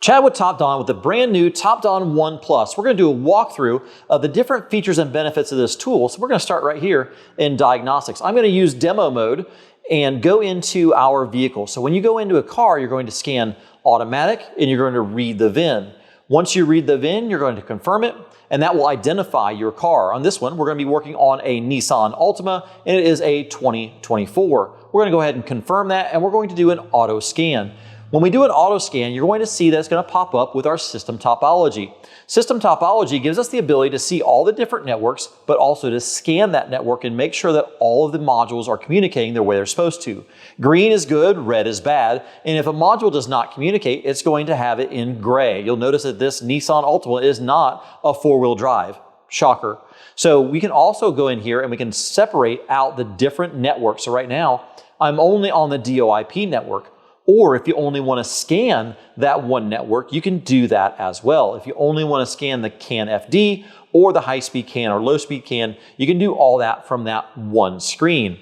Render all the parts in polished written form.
Chad with TopDon with the brand new TopDon One Plus. We're going to do a walkthrough of the different features and benefits of this tool. So we're going to start right here in Diagnostics. I'm going to use demo mode and go into our vehicle. So when you go into a car, you're going to scan automatic and you're going to read the VIN. Once you read the VIN, you're going to confirm it, and that will identify your car. On this one, we're going to be working on a Nissan Altima, and it is a 2024. We're going to go ahead and confirm that, and we're going to do an auto scan. When we do an auto scan, you're going to see that it's going to pop up with our system topology. System topology gives us the ability to see all the different networks, but also to scan that network and make sure that all of the modules are communicating the way they're supposed to. Green is good, red is bad, and if a module does not communicate, it's going to have it in gray. You'll notice that this Nissan Altima is not a four-wheel drive. Shocker. So we can also go in here and we can separate out the different networks. So right now, I'm only on the DOIP network. Or if you only want to scan that one network, you can do that as well. If you only want to scan the CAN FD or the high-speed CAN or low-speed CAN, you can do all that from that one screen.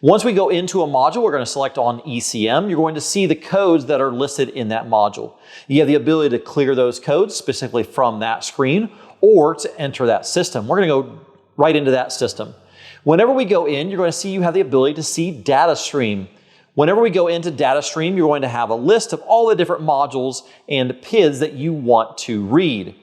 Once we go into a module, we're going to select on ECM. You're going to see the codes that are listed in that module. You have the ability to clear those codes specifically from that screen or to enter that system. We're going to go right into that system. Whenever we go in, you're going to see you have the ability to see data stream. Whenever we go into data stream, you're going to have a list of all the different modules and PIDs that you want to read.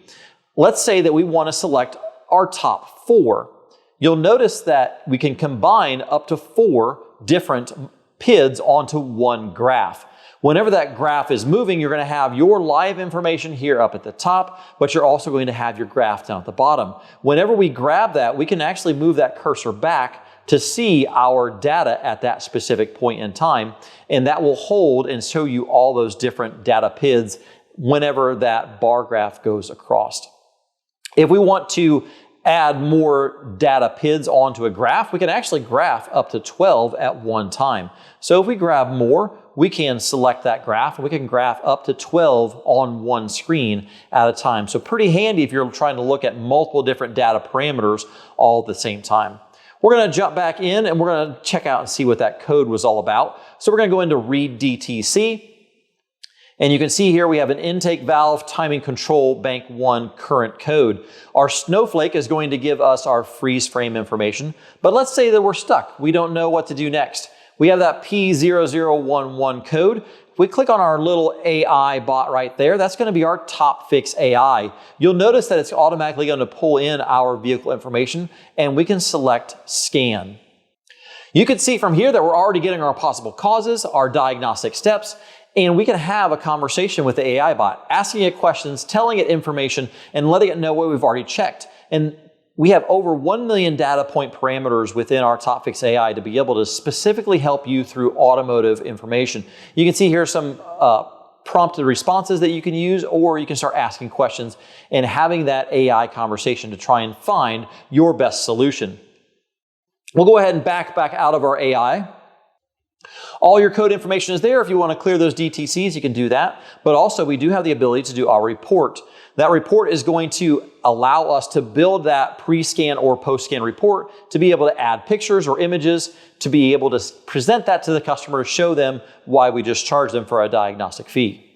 Let's say that we want to select our top 4. You'll notice that we can combine up to 4 different PIDs onto one graph. Whenever that graph is moving, you're going to have your live information here up at the top, but you're also going to have your graph down at the bottom. Whenever we grab that, we can actually move that cursor back to see our data at that specific point in time, and that will hold and show you all those different data PIDs whenever that bar graph goes across. If we want to add more data PIDs onto a graph, we can actually graph up to 12 at one time. So if we grab more, we can select that graph and we can graph up to 12 on one screen at a time. So pretty handy if you're trying to look at multiple different data parameters all at the same time. We're going to jump back in and we're going to check out and see what that code was all about. So we're going to go into read DTC. And you can see here we have an intake valve timing control bank 1 current code. Our snowflake is going to give us our freeze frame information. But let's say that we're stuck. We don't know what to do next. We have that P0011 code. If we click on our little AI bot right there, that's going to be our TopFix AI. You'll notice that it's automatically going to pull in our vehicle information and we can select scan. You can see from here that we're already getting our possible causes, our diagnostic steps, and we can have a conversation with the AI bot, asking it questions, telling it information, and letting it know what we've already checked. And we have over 1 million data point parameters within our TopFix AI to be able to specifically help you through automotive information. You can see here some prompted responses that you can use, or you can start asking questions and having that AI conversation to try and find your best solution. We'll go ahead and back out of our AI. All your code information is there. If you want to clear those DTCs, you can do that. But also we do have the ability to do our report. That report is going to allow us to build that pre-scan or post-scan report to be able to add pictures or images, to be able to present that to the customer, to show them why we just charged them for a diagnostic fee.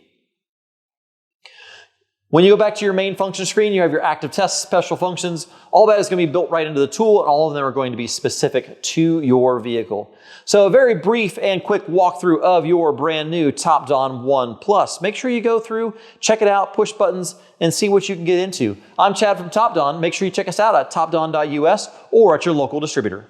When you go back to your main function screen, you have your active tests, special functions. All that is going to be built right into the tool, and all of them are going to be specific to your vehicle. So a very brief and quick walkthrough of your brand new TopDon One Plus. Make sure you go through, check it out, push buttons, and see what you can get into. I'm Chad from TopDon. Make sure you check us out at topdon.us or at your local distributor.